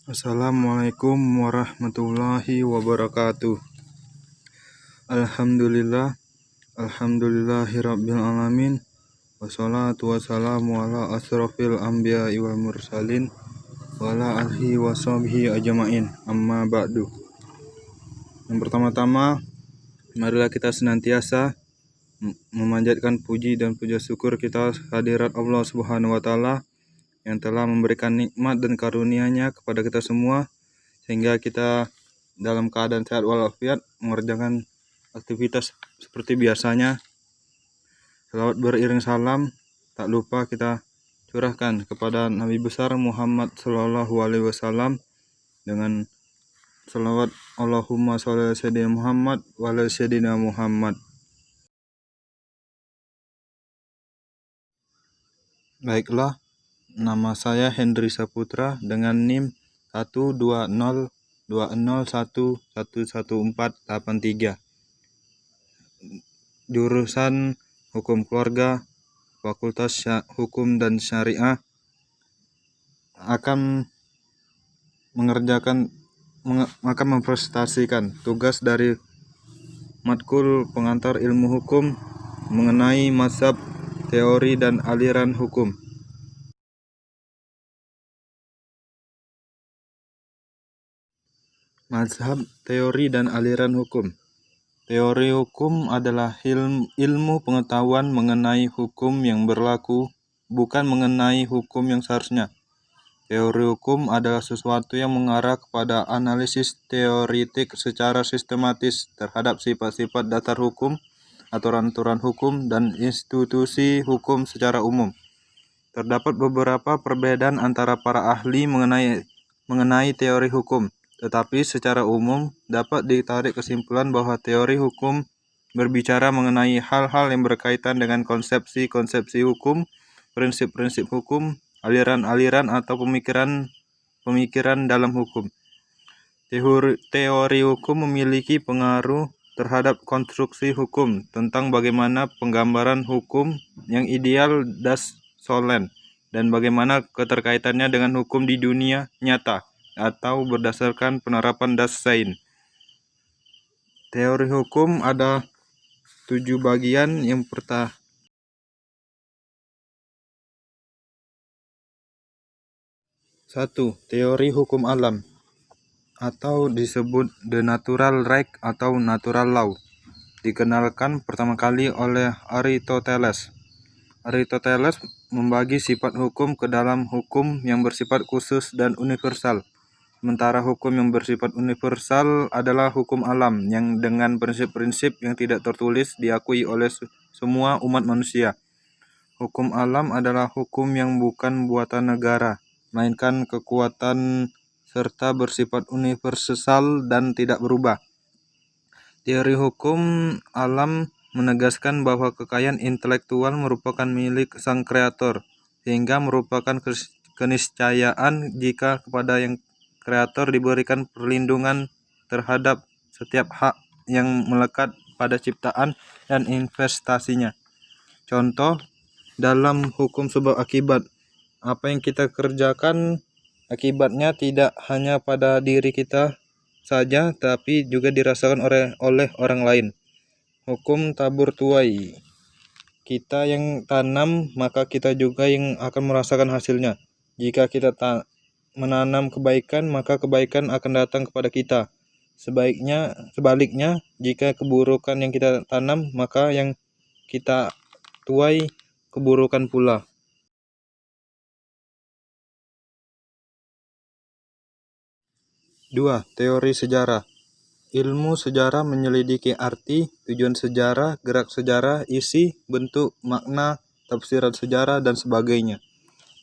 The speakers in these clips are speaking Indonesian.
Assalamualaikum warahmatullahi wabarakatuh. Alhamdulillahirabbil alamin. Wassalatu wassalamu ala asrofil anbiya'i wal mursalin wa ala alihi washabbihi ajmain. Amma ba'du. Yang pertama-tama, marilah kita senantiasa memanjatkan puji dan puja syukur kita hadirat Allah Subhanahu wa taala yang telah memberikan nikmat dan karunia-Nya kepada kita semua sehingga kita dalam keadaan sehat walafiat mengerjakan aktivitas seperti biasanya. Selawat beriring salam tak lupa kita curahkan kepada Nabi besar Muhammad Sallallahu Alaihi Wasallam dengan selawat Allahumma sholli ala sayyidina Muhammad wa ala sayyidina Muhammad. Baiklah, nama saya Hendry Saputra dengan NIM 12020111483. Jurusan Hukum Keluarga, Fakultas Hukum dan Syariah. Akan mempresentasikan tugas dari matkul pengantar ilmu hukum mengenai mazhab, teori dan aliran hukum. Mazhab, teori dan aliran hukum. Teori hukum adalah ilmu pengetahuan mengenai hukum yang berlaku, bukan mengenai hukum yang seharusnya. Teori hukum adalah sesuatu yang mengarah kepada analisis teoritik secara sistematis terhadap sifat-sifat dasar hukum, aturan-aturan hukum, dan institusi hukum secara umum. Terdapat beberapa perbedaan antara para ahli mengenai teori hukum, tetapi secara umum dapat ditarik kesimpulan bahwa teori hukum berbicara mengenai hal-hal yang berkaitan dengan konsepsi-konsepsi hukum, prinsip-prinsip hukum, aliran-aliran atau pemikiran dalam hukum. Teori hukum memiliki pengaruh terhadap konstruksi hukum tentang bagaimana penggambaran hukum yang ideal das solent dan bagaimana keterkaitannya dengan hukum di dunia nyata atau berdasarkan penerapan das sein. Teori hukum ada 7 bagian. Yang pertama, teori hukum alam atau disebut the natural right atau natural law. Dikenalkan pertama kali oleh Aristoteles. Aristoteles membagi sifat hukum ke dalam hukum yang bersifat khusus dan universal. Sementara hukum yang bersifat universal adalah hukum alam yang dengan prinsip-prinsip yang tidak tertulis diakui oleh semua umat manusia. Hukum alam adalah hukum yang bukan buatan negara, melainkan kekuatan serta bersifat universal dan tidak berubah. Teori hukum alam menegaskan bahwa kekayaan intelektual merupakan milik sang kreator, sehingga merupakan keniscayaan jika kepada yang kreator diberikan perlindungan terhadap setiap hak yang melekat pada ciptaan dan investasinya. Contoh dalam hukum sebab akibat, apa yang kita kerjakan akibatnya tidak hanya pada diri kita saja, tapi juga dirasakan oleh orang lain. Hukum tabur tuai, kita yang tanam maka kita juga yang akan merasakan hasilnya. Jika kita menanam kebaikan, maka kebaikan akan datang kepada kita. Sebaliknya, jika keburukan yang kita tanam, maka yang kita tuai keburukan pula. Dua, teori sejarah. Ilmu sejarah menyelidiki arti, tujuan sejarah, gerak sejarah, isi, bentuk, makna, tafsiran sejarah, dan sebagainya.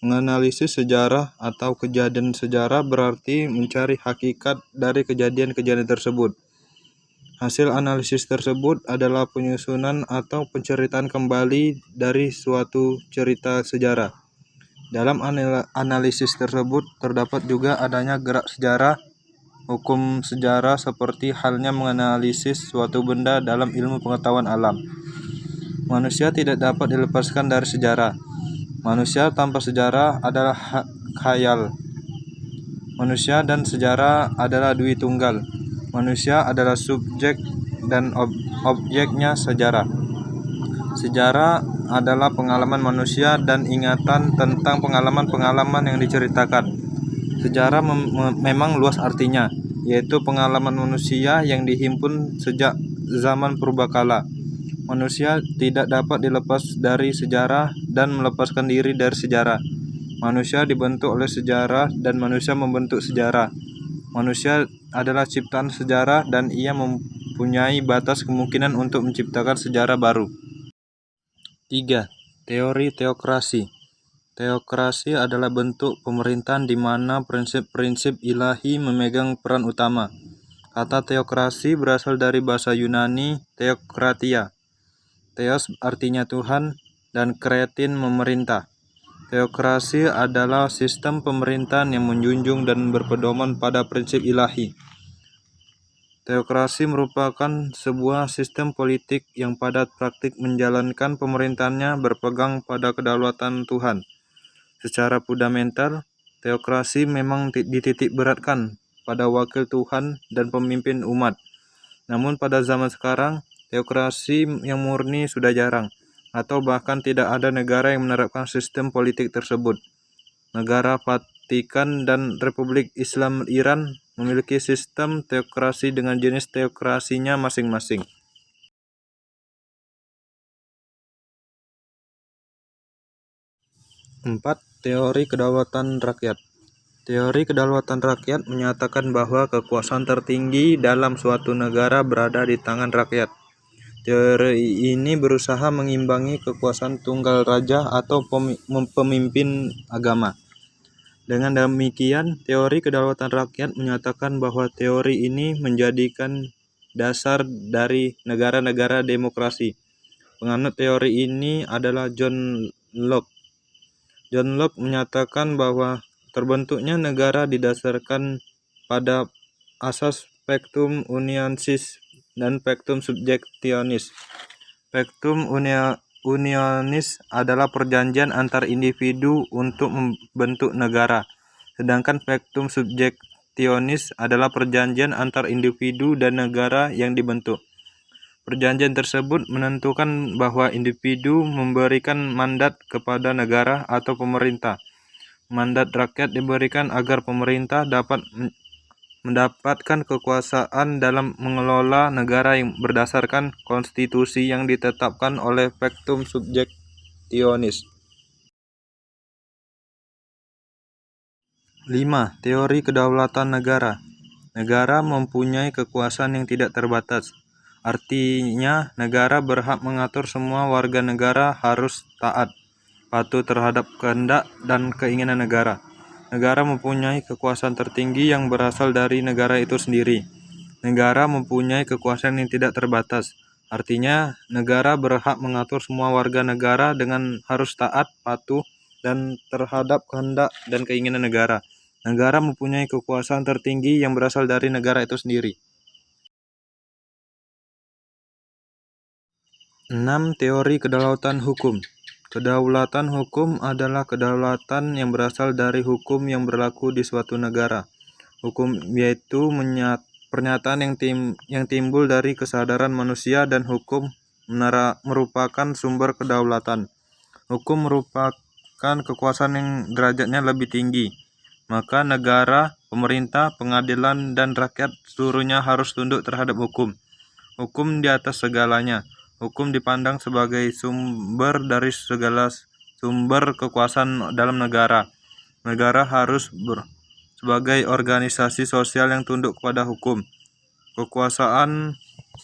Menganalisis sejarah atau kejadian sejarah berarti mencari hakikat dari kejadian-kejadian tersebut. Hasil analisis tersebut adalah penyusunan atau penceritaan kembali dari suatu cerita sejarah. Dalam analisis tersebut terdapat juga adanya gerak sejarah, hukum sejarah seperti halnya menganalisis suatu benda dalam ilmu pengetahuan alam. Manusia tidak dapat dilepaskan dari sejarah. Manusia tanpa sejarah adalah khayal. Manusia dan sejarah adalah dui tunggal. Manusia adalah subjek dan objeknya sejarah. Sejarah adalah pengalaman manusia dan ingatan tentang pengalaman-pengalaman yang diceritakan. Sejarah memang luas artinya, yaitu pengalaman manusia yang dihimpun sejak zaman purbakala. Manusia tidak dapat dilepas dari sejarah dan melepaskan diri dari sejarah. Manusia dibentuk oleh sejarah dan manusia membentuk sejarah. Manusia adalah ciptaan sejarah dan ia mempunyai batas kemungkinan untuk menciptakan sejarah baru. 3. Teori teokrasi. Teokrasi adalah bentuk pemerintahan di mana prinsip-prinsip ilahi memegang peran utama. Kata teokrasi berasal dari bahasa Yunani theokratia. Theos artinya Tuhan dan kratin memerintah. Teokrasi adalah sistem pemerintahan yang menjunjung dan berpedoman pada prinsip ilahi. Teokrasi merupakan sebuah sistem politik yang pada praktik menjalankan pemerintahannya berpegang pada kedaulatan Tuhan. Secara fundamental, teokrasi memang dititik beratkan pada wakil Tuhan dan pemimpin umat. Namun pada zaman sekarang, teokrasi yang murni sudah jarang, atau bahkan tidak ada negara yang menerapkan sistem politik tersebut. Negara Vatikan dan Republik Islam Iran memiliki sistem teokrasi dengan jenis teokrasinya masing-masing. 4. Teori kedaulatan rakyat. Teori kedaulatan rakyat menyatakan bahwa kekuasaan tertinggi dalam suatu negara berada di tangan rakyat. Teori ini berusaha mengimbangi kekuasaan tunggal raja atau pemimpin agama. Dengan demikian, teori kedaulatan rakyat menyatakan bahwa teori ini menjadikan dasar dari negara-negara demokrasi. Penganut teori ini adalah John Locke. John Locke menyatakan bahwa terbentuknya negara didasarkan pada asas pactum uniensis dan pactum subjectionis. Pactum unionis adalah perjanjian antar individu untuk membentuk negara, sedangkan pactum subjectionis adalah perjanjian antar individu dan negara yang dibentuk. Perjanjian tersebut menentukan bahwa individu memberikan mandat kepada negara atau pemerintah. Mandat rakyat diberikan agar pemerintah dapat mendapatkan kekuasaan dalam mengelola negara yang berdasarkan konstitusi yang ditetapkan oleh pactum subjectionis. 5. Teori kedaulatan negara. Negara mempunyai kekuasaan yang tidak terbatas. Artinya, negara berhak mengatur semua warga negara harus taat, patuh terhadap kehendak dan keinginan negara. Negara mempunyai kekuasaan tertinggi yang berasal dari negara itu sendiri. Negara mempunyai kekuasaan yang tidak terbatas. Artinya, negara berhak mengatur semua warga negara dengan harus taat, patuh, dan terhadap kehendak dan keinginan negara. Negara mempunyai kekuasaan tertinggi yang berasal dari negara itu sendiri. 6. Teori kedaulatan hukum. Kedaulatan hukum adalah kedaulatan yang berasal dari hukum yang berlaku di suatu negara. Hukum yaitu pernyataan yang timbul dari kesadaran manusia, dan hukum merupakan sumber kedaulatan. Hukum merupakan kekuasaan yang derajatnya lebih tinggi. Maka negara, pemerintah, pengadilan, dan rakyat seluruhnya harus tunduk terhadap hukum. Hukum di atas segalanya. Hukum dipandang sebagai sumber dari segala sumber kekuasaan dalam negara. Negara harus sebagai organisasi sosial yang tunduk kepada hukum. Kekuasaan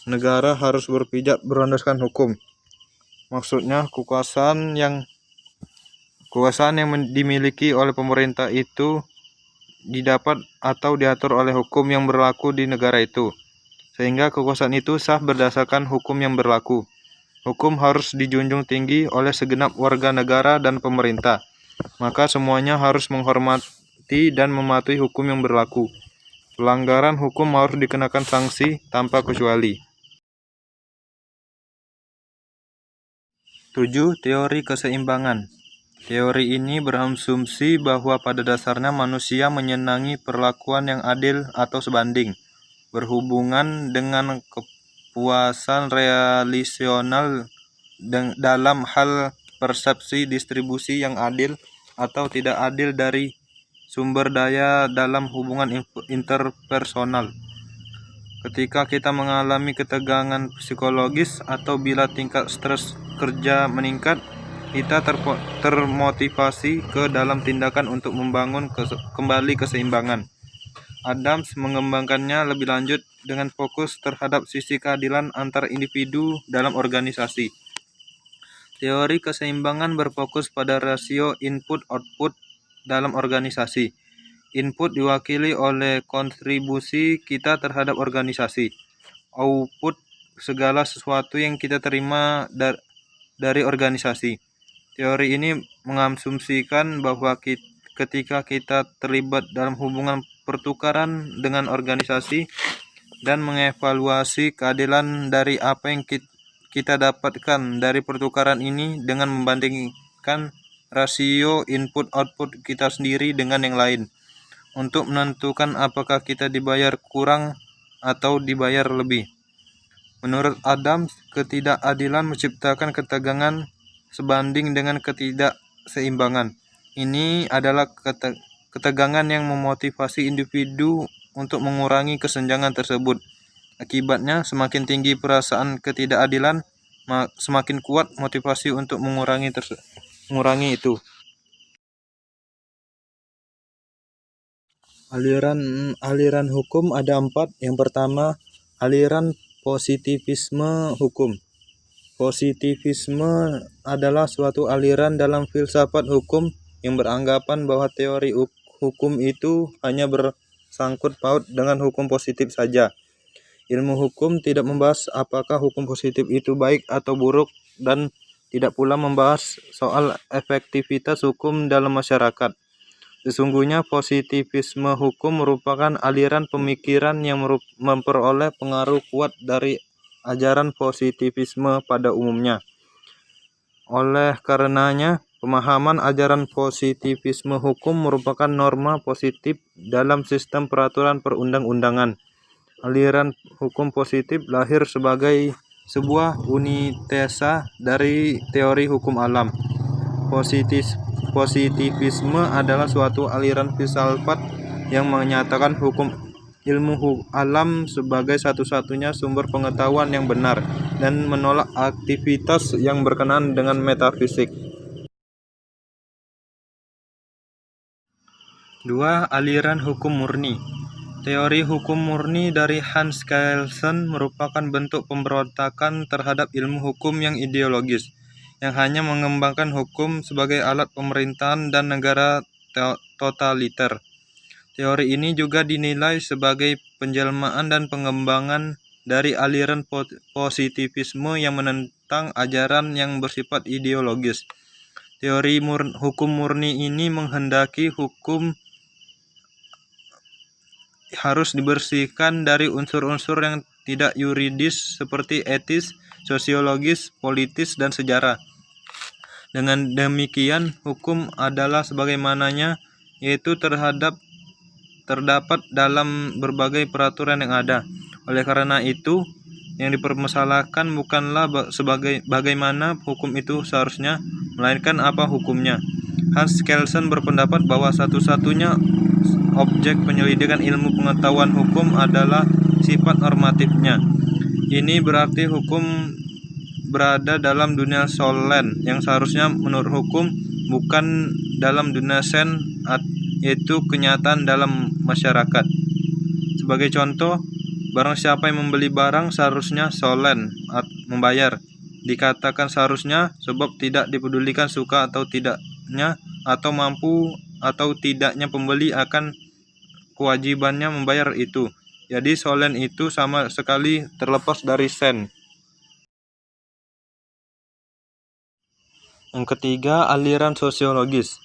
negara harus berpijak berlandaskan hukum. Maksudnya kekuasaan yang dimiliki oleh pemerintah itu didapat atau diatur oleh hukum yang berlaku di negara itu, sehingga kekuasaan itu sah berdasarkan hukum yang berlaku. Hukum harus dijunjung tinggi oleh segenap warga negara dan pemerintah, maka semuanya harus menghormati dan mematuhi hukum yang berlaku. Pelanggaran hukum harus dikenakan sanksi tanpa kecuali. 7. Teori keseimbangan. Teori ini berasumsi bahwa pada dasarnya manusia menyenangi perlakuan yang adil atau sebanding, berhubungan dengan kepuasan relasional dalam hal persepsi distribusi yang adil atau tidak adil dari sumber daya dalam hubungan interpersonal. Ketika kita mengalami ketegangan psikologis atau bila tingkat stres kerja meningkat, kita termotivasi ke dalam tindakan untuk membangun kembali keseimbangan. Adams mengembangkannya lebih lanjut dengan fokus terhadap sisi keadilan antar individu dalam organisasi. Teori keseimbangan berfokus pada rasio input-output dalam organisasi. Input diwakili oleh kontribusi kita terhadap organisasi. Output segala sesuatu yang kita terima dari organisasi. Teori ini mengasumsikan bahwa ketika kita terlibat dalam hubungan pertukaran dengan organisasi dan mengevaluasi keadilan dari apa yang kita dapatkan dari pertukaran ini dengan membandingkan rasio input-output kita sendiri dengan yang lain, untuk menentukan apakah kita dibayar kurang atau dibayar lebih. Menurut Adams, ketidakadilan menciptakan ketegangan sebanding dengan ketidakseimbangan. Ini adalah ketegangan yang memotivasi individu untuk mengurangi kesenjangan tersebut. Akibatnya, semakin tinggi perasaan ketidakadilan, semakin kuat motivasi untuk mengurangi itu. Aliran hukum ada 4. Yang pertama, aliran positivisme hukum. Positivisme adalah suatu aliran dalam filsafat hukum yang beranggapan bahwa teori hukum itu hanya bersangkut paut dengan hukum positif saja. Ilmu hukum tidak membahas apakah hukum positif itu baik atau buruk dan tidak pula membahas soal efektivitas hukum dalam masyarakat. Sesungguhnya positivisme hukum merupakan aliran pemikiran yang memperoleh pengaruh kuat dari ajaran positivisme pada umumnya. Oleh karenanya, pemahaman ajaran positivisme hukum merupakan norma positif dalam sistem peraturan perundang-undangan. Aliran hukum positif lahir sebagai sebuah unitesa dari teori hukum alam. Positivisme adalah suatu aliran filsafat yang menyatakan ilmu alam sebagai satu-satunya sumber pengetahuan yang benar dan menolak aktivitas yang berkenaan dengan metafisik. 2. Aliran hukum murni. Teori hukum murni dari Hans Kelsen merupakan bentuk pemberontakan terhadap ilmu hukum yang ideologis, yang hanya mengembangkan hukum sebagai alat pemerintahan dan negara totaliter. Teori ini juga dinilai sebagai penjelmaan dan pengembangan dari aliran positivisme yang menentang ajaran yang bersifat ideologis. Teori hukum murni ini menghendaki hukum harus dibersihkan dari unsur-unsur yang tidak yuridis seperti etis, sosiologis, politis, dan sejarah. Dengan demikian, hukum adalah sebagaimananya, yaitu terdapat dalam berbagai peraturan yang ada. Oleh karena itu, yang dipermasalahkan bukanlah bagaimana hukum itu seharusnya, melainkan apa hukumnya. Hans Kelsen berpendapat bahwa satu-satunya objek penyelidikan ilmu pengetahuan hukum adalah sifat normatifnya. Ini berarti hukum berada dalam dunia solen yang seharusnya menurut hukum, bukan dalam dunia sen, yaitu kenyataan dalam masyarakat. Sebagai contoh, barang siapa yang membeli barang seharusnya solen membayar. Dikatakan seharusnya sebab tidak dipedulikan suka atau tidaknya, atau mampu atau tidaknya pembeli akan kewajibannya membayar itu. Jadi solen itu sama sekali terlepas dari sen. Yang ketiga, aliran sosiologis.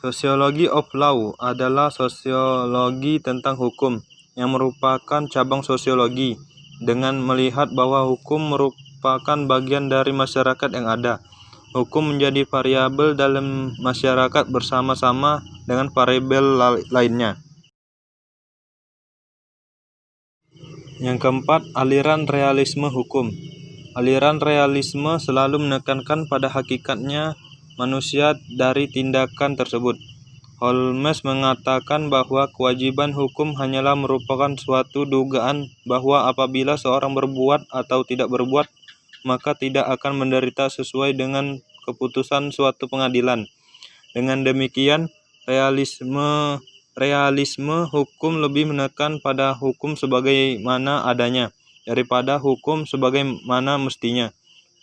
Sociology of Law adalah sosiologi tentang hukum yang merupakan cabang sosiologi dengan melihat bahwa hukum merupakan bagian dari masyarakat yang ada. hukum menjadi variabel dalam masyarakat bersama-sama dengan variabel lainnya. Yang keempat, aliran realisme hukum. Aliran realisme selalu menekankan pada hakikatnya manusia dari tindakan tersebut. Holmes mengatakan bahwa kewajiban hukum hanyalah merupakan suatu dugaan bahwa apabila seorang berbuat atau tidak berbuat, maka tidak akan menderita sesuai dengan keputusan suatu pengadilan. Dengan demikian, realisme hukum lebih menekan pada hukum sebagaimana adanya daripada hukum sebagaimana mestinya.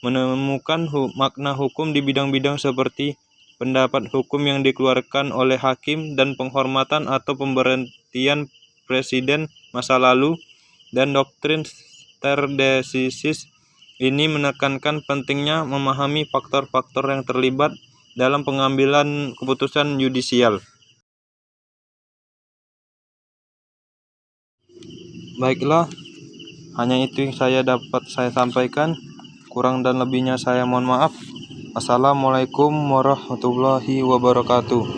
Menemukan makna hukum di bidang-bidang seperti pendapat hukum yang dikeluarkan oleh hakim dan penghormatan atau pemberhentian presiden masa lalu dan doktrin stare decisis ini menekankan pentingnya memahami faktor-faktor yang terlibat dalam pengambilan keputusan yudisial. Baiklah, hanya itu yang dapat saya sampaikan. Kurang dan lebihnya saya mohon maaf. Assalamualaikum warahmatullahi wabarakatuh.